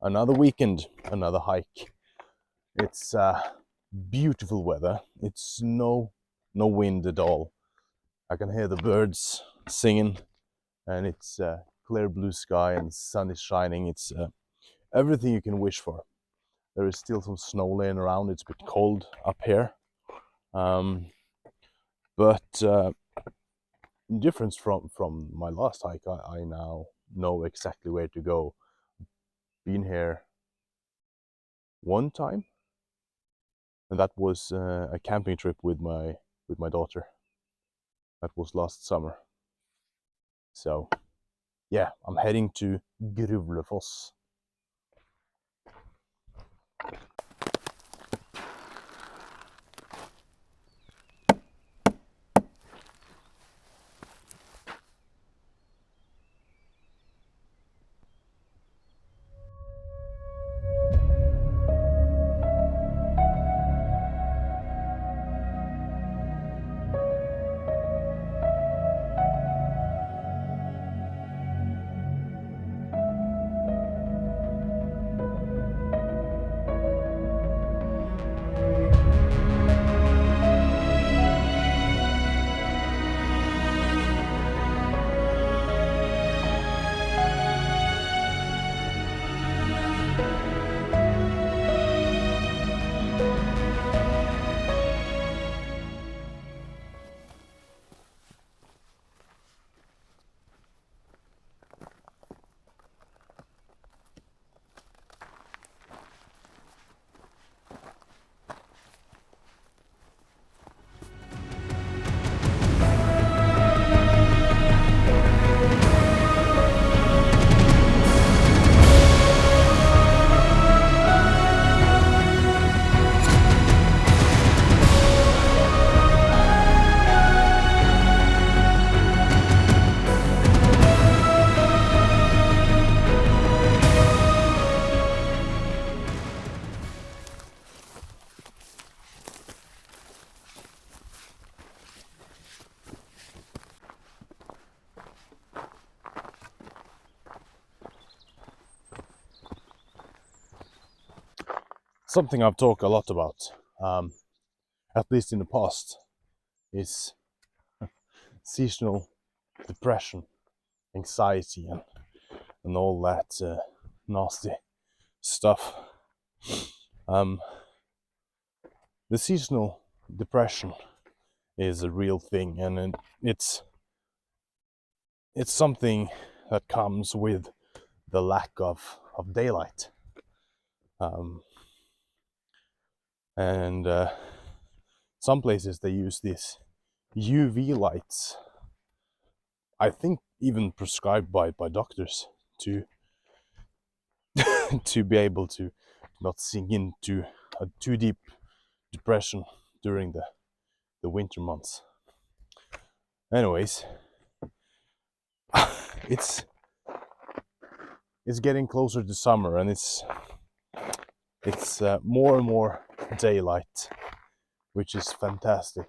Another weekend, another hike. It's beautiful weather. It's no wind at all. I can hear the birds singing, and it's clear blue sky and sun is shining. It's everything you can wish for. There is still some snow laying around. It's a bit cold up here, but in difference from my last hike, I now know exactly where to go. Been here one time, and that was a camping trip with my daughter. That was last summer. So yeah, I'm heading to Gruvlefoss. Something I've talked a lot about, at least in the past, is seasonal depression, anxiety, and all that nasty stuff. The seasonal depression is a real thing, and it's something that comes with the lack of daylight. And some places they use these UV lights, I think even prescribed by doctors, to to be able to not sink into a too deep depression during the winter months. Anyways, it's getting closer to summer, and it's more and more daylight, which is fantastic.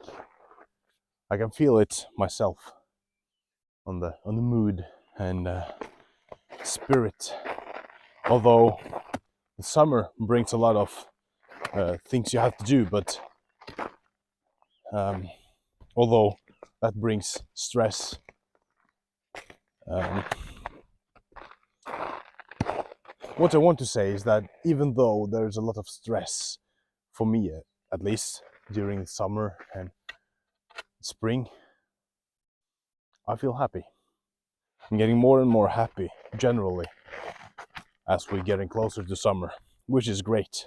I can feel it myself on the mood and spirit. Although the summer brings a lot of things you have to do, but although that brings stress, what I want to say is that even though there's a lot of stress, for me at least, during the summer and spring, I feel happy. I'm getting more and more happy generally as we're getting closer to summer, which is great.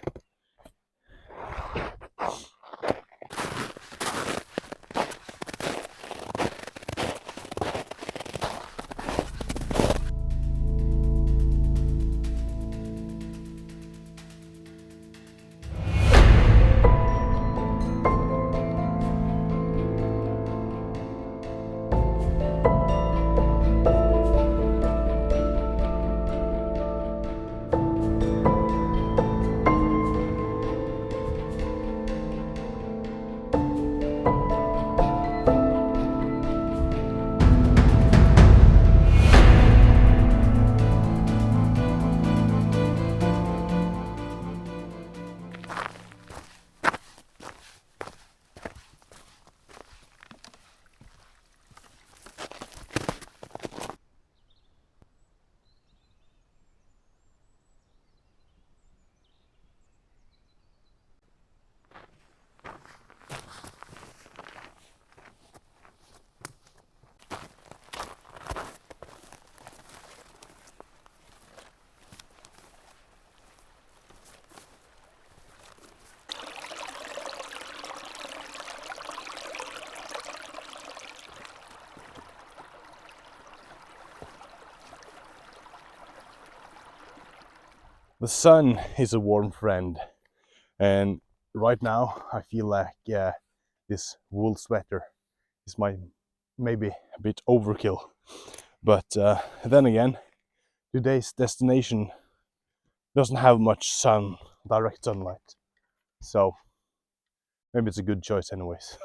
The sun is a warm friend, and right now I feel like this wool sweater is maybe a bit overkill. But then again, today's destination doesn't have much direct sunlight, so maybe it's a good choice anyways.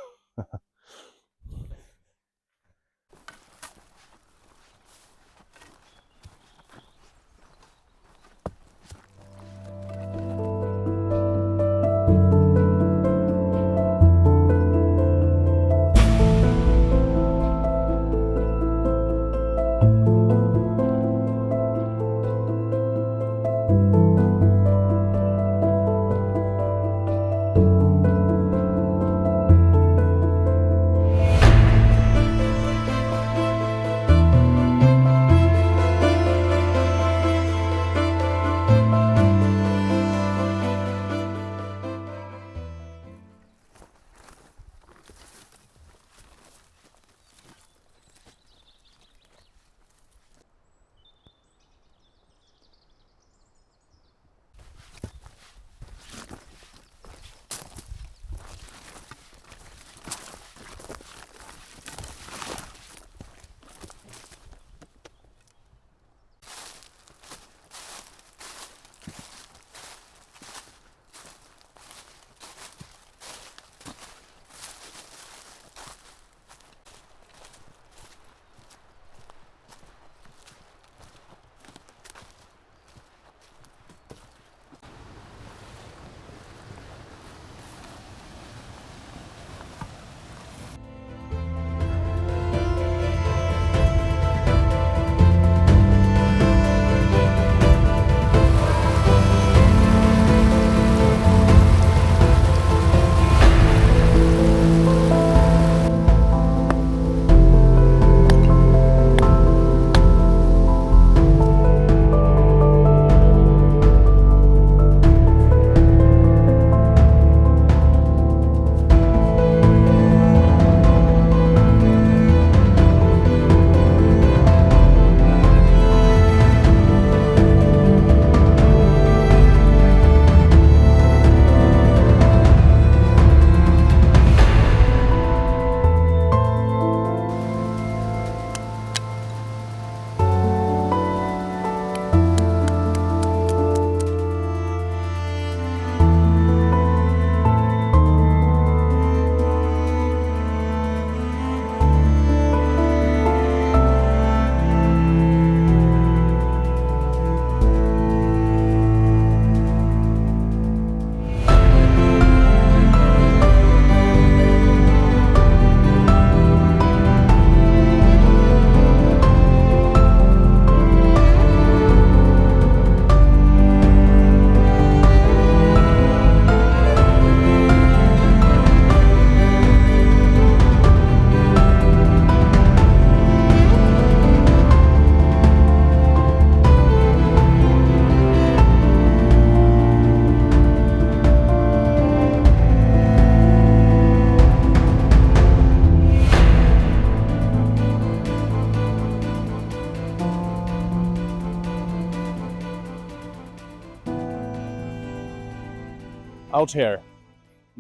Out here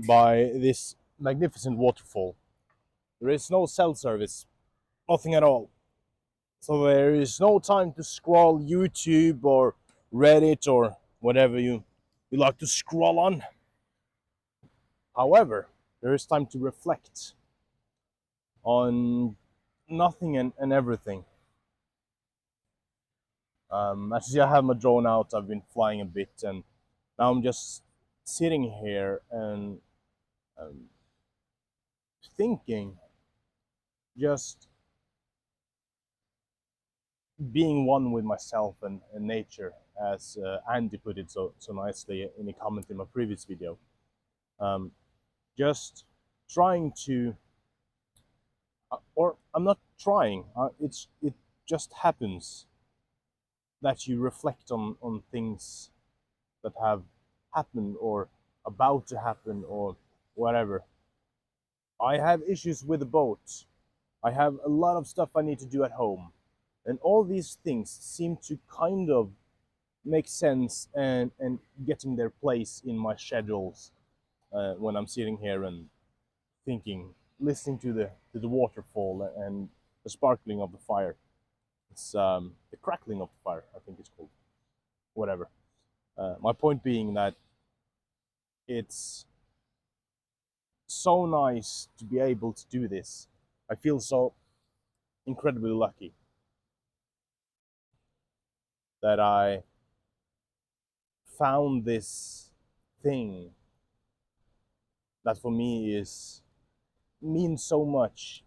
by this magnificent waterfall, there is no cell service, nothing at all. So there is no time to scroll YouTube or Reddit or whatever you like to scroll on. However, there is time to reflect on nothing and everything. As you see, I have my drone out, I've been flying a bit, and now I'm just sitting here and thinking, just being one with myself and nature, as Andy put it so nicely in a comment in my previous video. Just trying to, or I'm not trying, it just happens that you reflect on things that have happened or about to happen or whatever. I have issues with the boat. I have a lot of stuff I need to do at home. And all these things seem to kind of make sense and getting their place in my schedules when I'm sitting here and thinking, listening to the waterfall and the sparkling of the fire. It's the crackling of the fire, I think it's called. Whatever. My point being that it's so nice to be able to do this. I feel so incredibly lucky that I found this thing that for me is means so much.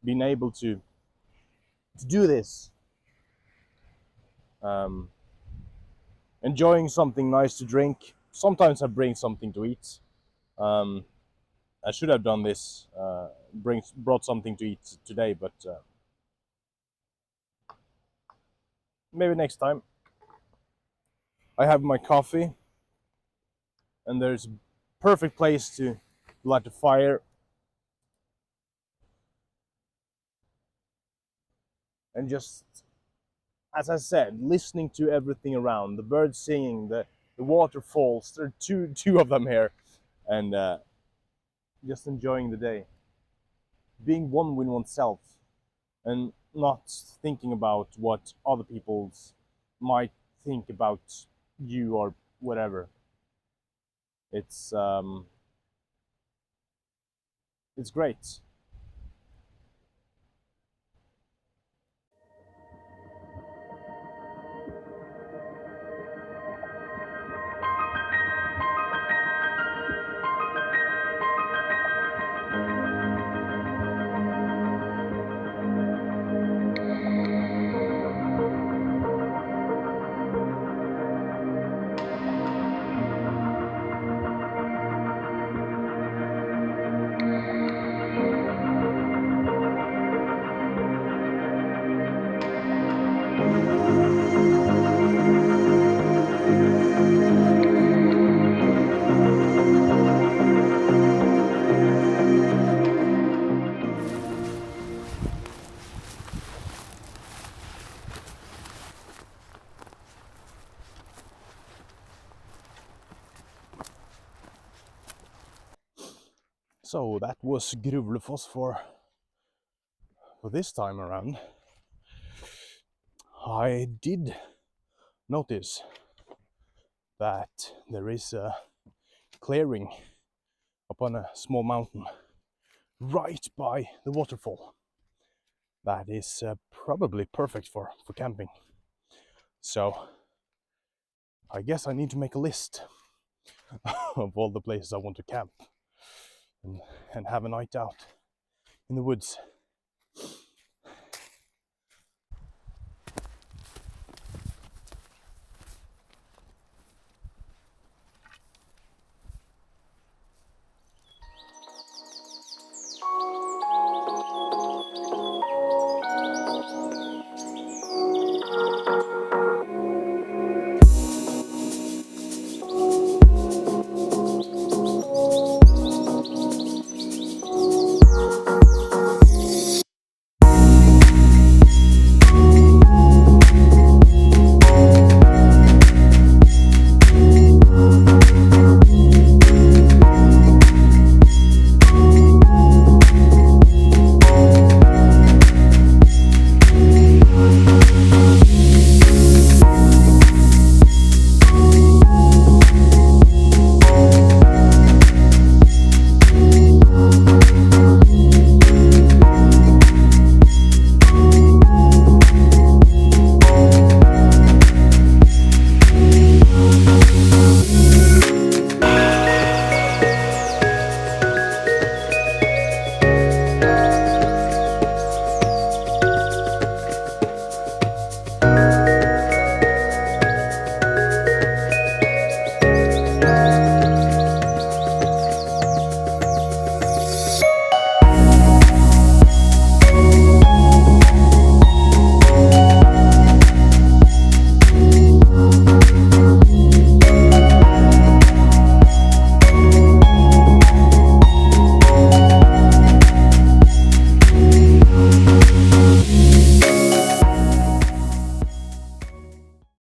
Being able to do this, um, enjoying something nice to drink. Sometimes I bring something to eat. Um, I should have done this, brought something to eat today, but maybe next time. I have my coffee, and there's a perfect place to light a fire and just, as I said, listening to everything around, the birds singing, the waterfalls. There are two of them here, and just enjoying the day, being one with oneself, and not thinking about what other people's might think about you or whatever. It's it's great. So that was Gruvlefoss for this time around. I did notice that there is a clearing upon a small mountain right by the waterfall. That is probably perfect for camping. So I guess I need to make a list of all the places I want to camp and have a night out in the woods.